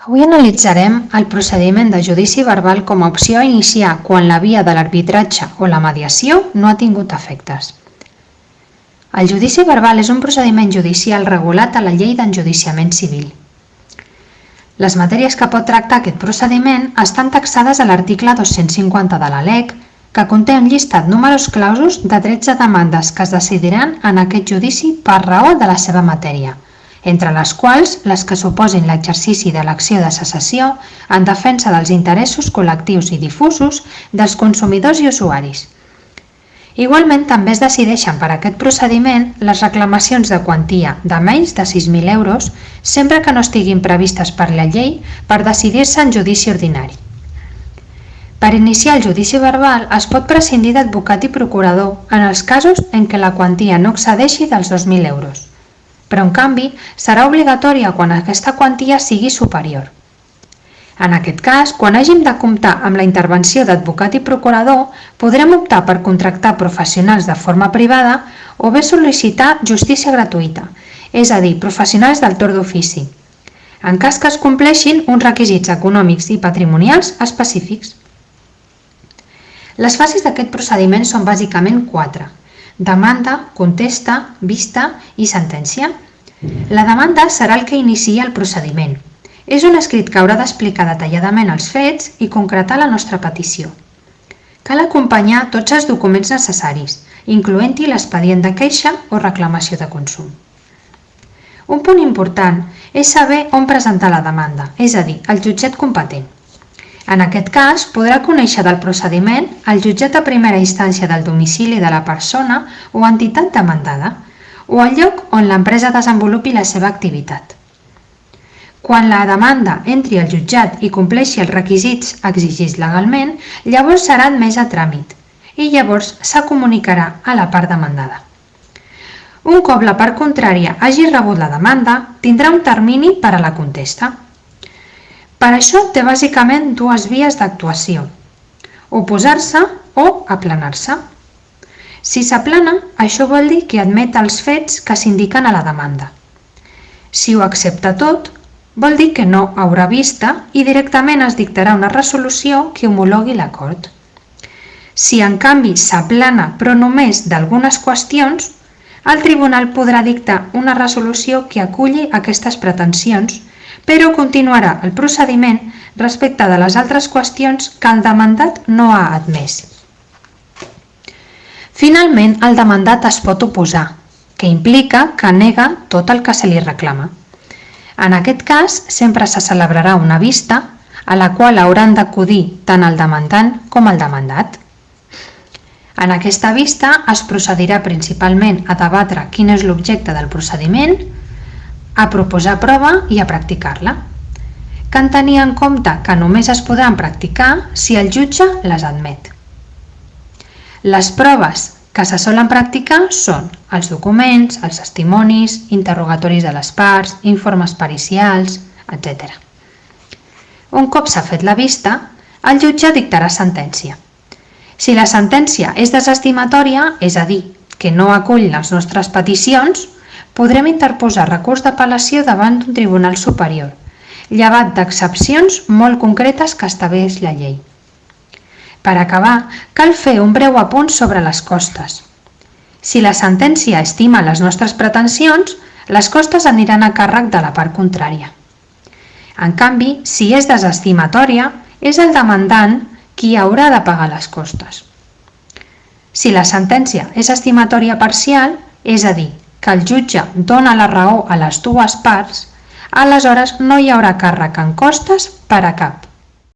Avui analitzarem el procediment de judici verbal com a opció a iniciar quan la via de l'arbitratge o la mediació no ha tingut efectes. El judici verbal és un procediment judicial regulat a la Llei d'Enjudiciament Civil. Les matèries que pot tractar aquest procediment estan taxades a l'article 250 de la LEC, que conté un llistat numerus clausus de 13 demandes que es decidiran en aquest judici per raó de la seva matèria, entre les quals les que suposin l'exercici de l'acció de secessió en defensa dels interessos col·lectius i difusos dels consumidors i usuaris. Igualment, també es decideixen per aquest procediment les reclamacions de quantia de menys de 6.000 euros sempre que no estiguin previstes per la llei per decidir-se en judici ordinari. Per iniciar el judici verbal es pot prescindir d'advocat i procurador en els casos en què la quantia no excedeixi dels 2.000 euros, però en canvi serà obligatòria quan aquesta quantia sigui superior. En aquest cas, quan hàgim de comptar amb la intervenció d'advocat i procurador, podrem optar per contractar professionals de forma privada o bé sol·licitar justícia gratuïta, és a dir, professionals del torn d'ofici, en cas que es compleixin uns requisits econòmics i patrimonials específics. Les fases d'aquest procediment són bàsicament 4: demanda, contesta, vista i sentència. La demanda serà el que inicia el procediment. És un escrit que haurà d'explicar detalladament els fets i concretar la nostra petició. Cal acompanyar tots els documents necessaris, incloent-hi l'expedient de queixa o reclamació de consum. Un punt important és saber on presentar la demanda, és a dir, el jutjat competent. En aquest cas, podrà conèixer del procediment el jutjat a primera instància del domicili de la persona o entitat demandada, o el lloc on l'empresa desenvolupi la seva activitat. Quan la demanda entri al jutjat i compleixi els requisits exigits legalment, llavors serà admesa a tràmit i llavors se comunicarà a la part demandada. Un cop la part contrària hagi rebut la demanda, tindrà un termini per a la contesta. Per això té bàsicament dues vies d'actuació: oposar-se o aplanar-se. Si s'aplana, això vol dir que admet els fets que s'indiquen a la demanda. Si ho accepta tot, vol dir que no haurà vista i directament es dictarà una resolució que homologui l'acord. Si en canvi s'aplana però només d'algunes qüestions, el tribunal podrà dictar una resolució que aculli aquestes pretensions, però continuarà el procediment respecte de les altres qüestions que el demandat no ha admès. Finalment, el demandat es pot oposar, que implica que nega tot el que se li reclama. En aquest cas, sempre se celebrarà una vista a la qual hauran d'acudir tant el demandant com el demandat. En aquesta vista es procedirà principalment a debatre quin és l'objecte del procediment, a proposar prova i a practicar-la. Cal tenir en compte que només es podran practicar si el jutge les admet. Les proves que se solen practicar són els documents, els testimonis, interrogatoris de les parts, informes pericials, etc. Un cop s'ha fet la vista, el jutge dictarà sentència. Si la sentència és desestimatòria, és a dir, que no acull les nostres peticions, podrem interposar recurs d'apel·lació davant d'un tribunal superior, llevat d'excepcions molt concretes que estableix la llei. Per acabar, cal fer un breu apunt sobre les costes. Si la sentència estima les nostres pretensions, les costes aniran a càrrec de la part contrària. En canvi, si és desestimatòria, és el demandant qui haurà de pagar les costes. Si la sentència és estimatòria parcial, és a dir, que el jutge dona la raó a les dues parts, aleshores no hi haurà càrrec en costes per a cap.